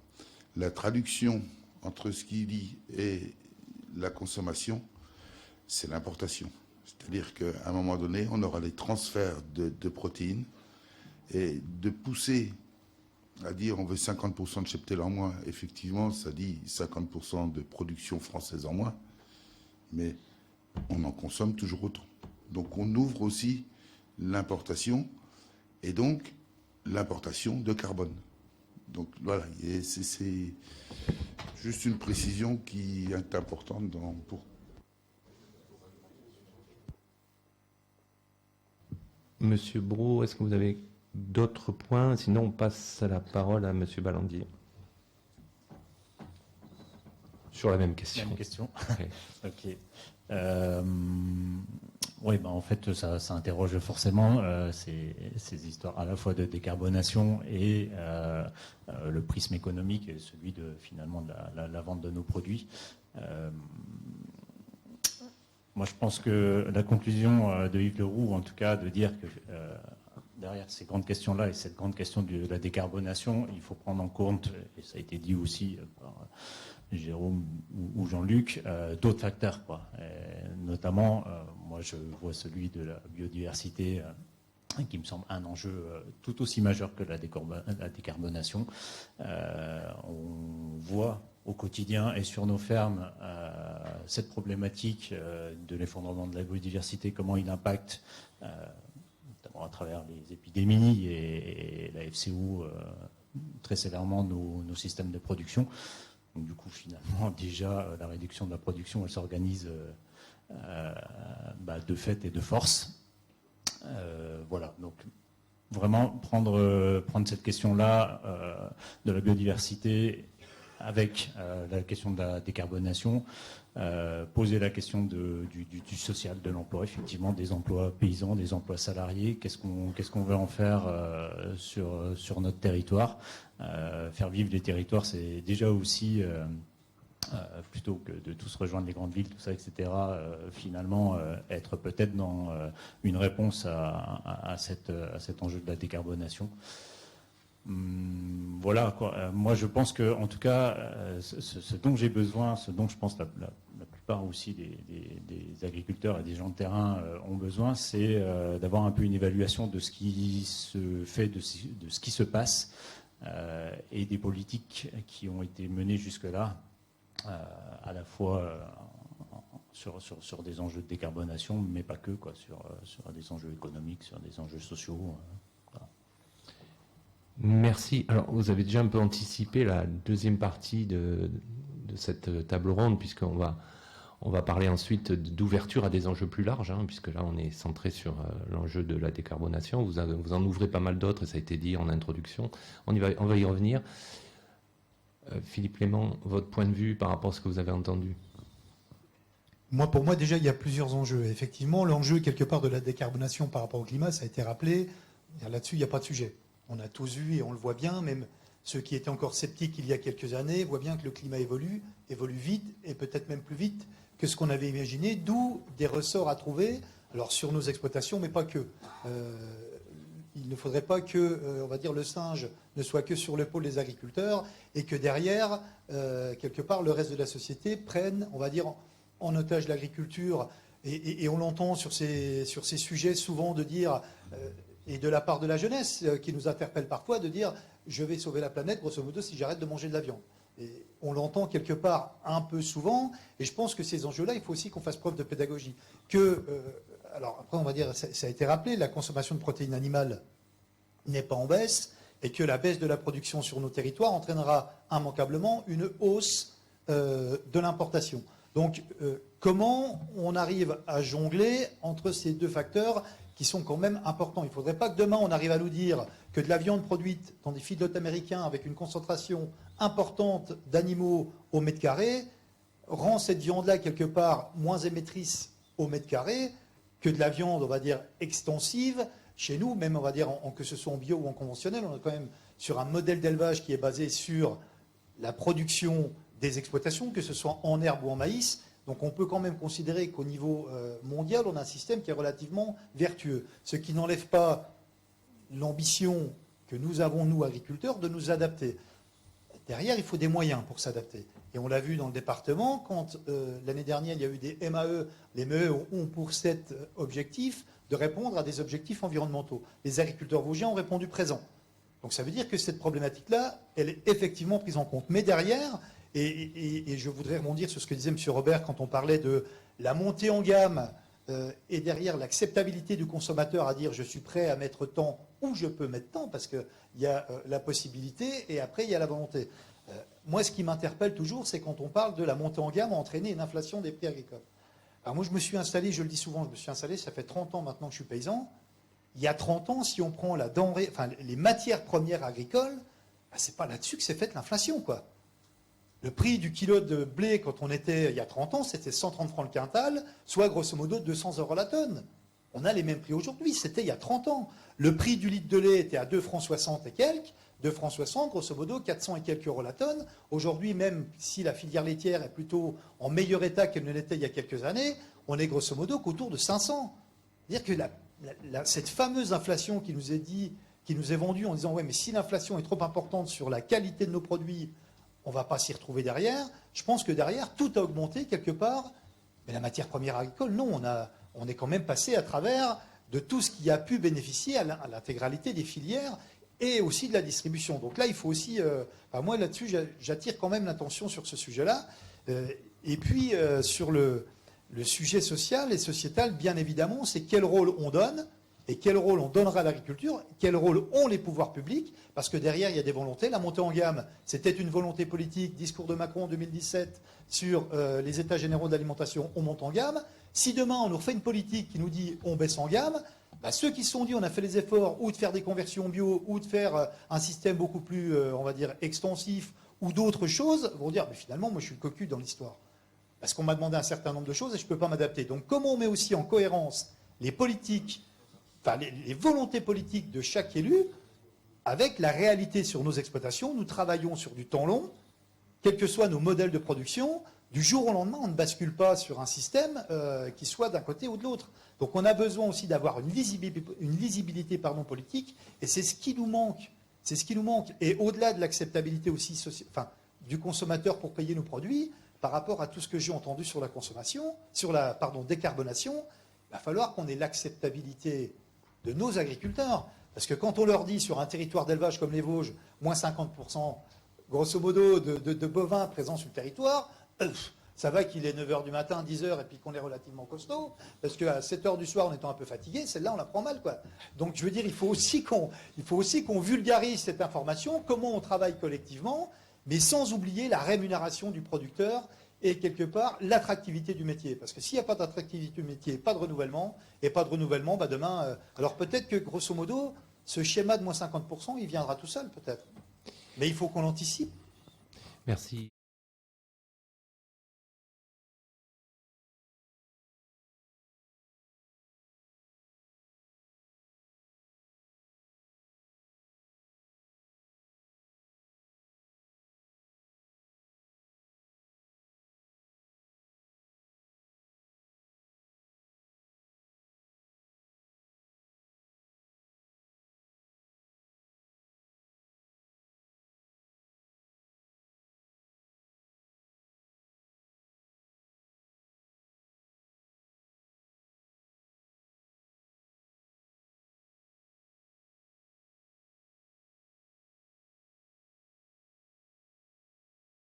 La traduction entre ce qu'il dit et la consommation, c'est l'importation. C'est-à-dire qu'à un moment donné, on aura des transferts de protéines et de pousser à dire on veut 50% de cheptel en moins. Effectivement, ça dit 50% de production française en moins, mais on en consomme toujours autant. Donc on ouvre aussi l'importation et donc l'importation de carbone. Donc voilà, c'est juste une précision qui est importante pour... Monsieur Brault, est-ce que vous avez d'autres points? Sinon, on passe la parole à Monsieur Ballandier. Sur la même question. Même question. Okay. Ok. Oui, en fait, ça interroge forcément ces histoires à la fois de décarbonation et le prisme économique, et celui de finalement de la vente de nos produits. Moi, je pense que la conclusion de Yves Leroux, en tout cas, de dire que derrière ces grandes questions-là et cette grande question de la décarbonation, il faut prendre en compte, et ça a été dit aussi par Jérôme ou Jean-Luc, d'autres facteurs, quoi. Notamment, moi je vois celui de la biodiversité qui me semble un enjeu tout aussi majeur que la décarbonation. On voit au quotidien et sur nos fermes cette problématique de l'effondrement de la biodiversité, comment il impacte notamment à travers les épidémies, et la FCO très sévèrement nos systèmes de production. Donc, du coup, finalement, déjà, la réduction de la production, elle s'organise de fait et de force. Voilà, donc vraiment prendre cette question-là de la biodiversité avec la question de la décarbonation, poser la question du social, de l'emploi, effectivement, des emplois paysans, des emplois salariés, qu'est-ce qu'on veut en faire sur notre territoire. Faire vivre les territoires, c'est déjà aussi, plutôt que de tous rejoindre les grandes villes, tout ça, etc., finalement, être peut-être dans une réponse à cet enjeu de la décarbonation. Voilà, quoi. Moi, je pense que, en tout cas, ce dont j'ai besoin, ce dont je pense la plupart aussi des agriculteurs et des gens de terrain ont besoin, c'est d'avoir un peu une évaluation de ce qui se fait, de ce qui se passe, et des politiques qui ont été menées jusque-là, à la fois sur des enjeux de décarbonation, mais pas que, quoi, sur des enjeux économiques, sur des enjeux sociaux. Merci. Alors, vous avez déjà un peu anticipé la deuxième partie de cette table ronde, puisqu'on va parler ensuite d'ouverture à des enjeux plus larges, puisque là, on est centré sur l'enjeu de la décarbonation. Vous en ouvrez pas mal d'autres, et ça a été dit en introduction. On va y revenir. Philippe Clément, votre point de vue par rapport à ce que vous avez entendu? Pour moi, déjà, il y a plusieurs enjeux. Effectivement, l'enjeu, quelque part, de la décarbonation par rapport au climat, ça a été rappelé. Là-dessus, il n'y a pas de sujet. On a tous vu et on le voit bien, même ceux qui étaient encore sceptiques il y a quelques années voient bien que le climat évolue vite et peut-être même plus vite que ce qu'on avait imaginé, d'où des ressorts à trouver, alors sur nos exploitations, mais pas que. Il ne faudrait pas que, on va dire, le singe ne soit que sur l'épaule des agriculteurs et que derrière, quelque part, le reste de la société prenne, on va dire, en otage l'agriculture. Et on l'entend sur ces sujets souvent de dire, et de la part de la jeunesse qui nous interpelle parfois, de dire je vais sauver la planète, grosso modo, si j'arrête de manger de la viande. Et on l'entend quelque part un peu souvent, et je pense que ces enjeux-là, il faut aussi qu'on fasse preuve de pédagogie. Alors après, on va dire, ça a été rappelé, la consommation de protéines animales n'est pas en baisse, et que la baisse de la production sur nos territoires entraînera immanquablement une hausse de l'importation. Donc, comment on arrive à jongler entre ces deux facteurs qui sont quand même importants? Il ne faudrait pas que demain, on arrive à nous dire que de la viande produite dans des feedlots américains avec une concentration importante d'animaux au mètre carré rend cette viande-là, quelque part, moins émettrice au mètre carré que de la viande, on va dire, extensive. Chez nous, même, on va dire, que ce soit en bio ou en conventionnel, on est quand même sur un modèle d'élevage qui est basé sur la production des exploitations, que ce soit en herbe ou en maïs. Donc on peut quand même considérer qu'au niveau mondial, on a un système qui est relativement vertueux. Ce qui n'enlève pas l'ambition que nous avons, nous, agriculteurs, de nous adapter. Derrière, il faut des moyens pour s'adapter. Et on l'a vu dans le département, quand l'année dernière, il y a eu des MAE. Les MAE ont pour cet objectif de répondre à des objectifs environnementaux. Les agriculteurs vosgiens ont répondu présent. Donc ça veut dire que cette problématique-là, elle est effectivement prise en compte. Mais derrière, et je voudrais rebondir sur ce que disait M. Robert quand on parlait de la montée en gamme et derrière l'acceptabilité du consommateur à dire je suis prêt à mettre tant ou je peux mettre tant, parce qu'il y a la possibilité et après il y a la volonté. Moi, ce qui m'interpelle toujours, c'est quand on parle de la montée en gamme entraîner une inflation des prix agricoles. Alors moi, je me suis installé, je le dis souvent, je me suis installé, ça fait 30 ans maintenant que je suis paysan. Il y a 30 ans, si on prend les matières premières agricoles, c'est pas là-dessus que s'est faite l'inflation, quoi. Le prix du kilo de blé, quand on était il y a 30 ans, c'était 130 francs le quintal, soit grosso modo 200 € la tonne. On a les mêmes prix aujourd'hui, c'était il y a 30 ans. Le prix du litre de lait était à 2 francs 60 et quelques, 2 francs 60, grosso modo 400 et quelques euros la tonne. Aujourd'hui, même si la filière laitière est plutôt en meilleur état qu'elle ne l'était il y a quelques années, on est grosso modo qu'autour de 500. C'est-à-dire que cette fameuse inflation qui nous est vendue en disant « ouais, mais si l'inflation est trop importante sur la qualité de nos produits, on ne va pas s'y retrouver derrière », je pense que derrière, tout a augmenté quelque part. Mais la matière première agricole, non, on est quand même passé à travers de tout ce qui a pu bénéficier à l'intégralité des filières et aussi de la distribution. Donc là, il faut aussi... moi, là-dessus, j'attire quand même l'attention sur ce sujet-là. Et puis, sur le sujet social et sociétal, bien évidemment, c'est quel rôle on donne et quel rôle on donnera à l'agriculture, quel rôle ont les pouvoirs publics, parce que derrière, il y a des volontés. La montée en gamme, c'était une volonté politique, discours de Macron en 2017 sur les états généraux de l'alimentation, on monte en gamme. Si demain, on nous refait une politique qui nous dit on baisse en gamme, bah, ceux qui se sont dit on a fait les efforts ou de faire des conversions bio ou de faire un système beaucoup plus, on va dire, extensif ou d'autres choses, vont dire mais finalement, moi je suis le cocu dans l'histoire. Parce qu'on m'a demandé un certain nombre de choses et je ne peux pas m'adapter. Donc comment on met aussi en cohérence les politiques, enfin les volontés politiques de chaque élu avec la réalité sur nos exploitations. Nous travaillons sur du temps long, quels que soient nos modèles de production. Du jour au lendemain, on ne bascule pas sur un système qui soit d'un côté ou de l'autre. Donc on a besoin aussi d'avoir une lisibilité politique, et c'est ce qui nous manque. C'est ce qui nous manque. Et au-delà de l'acceptabilité aussi du consommateur pour payer nos produits, par rapport à tout ce que j'ai entendu sur la consommation, sur la décarbonation, il va falloir qu'on ait l'acceptabilité de nos agriculteurs. Parce que quand on leur dit sur un territoire d'élevage comme les Vosges, moins 50%, grosso modo, de bovins présents sur le territoire, ça va qu'il est 9h du matin, 10h, et puis qu'on est relativement costaud, parce qu'à 7h du soir, en étant un peu fatigué, celle-là, on la prend mal, quoi. Donc, je veux dire, il faut aussi qu'on vulgarise cette information, comment on travaille collectivement, mais sans oublier la rémunération du producteur et, quelque part, l'attractivité du métier. Parce que s'il n'y a pas d'attractivité du métier, pas de renouvellement, et pas de renouvellement, bah demain... alors, peut-être que, grosso modo, ce schéma de moins 50%, il viendra tout seul, peut-être. Mais il faut qu'on l'anticipe. Merci.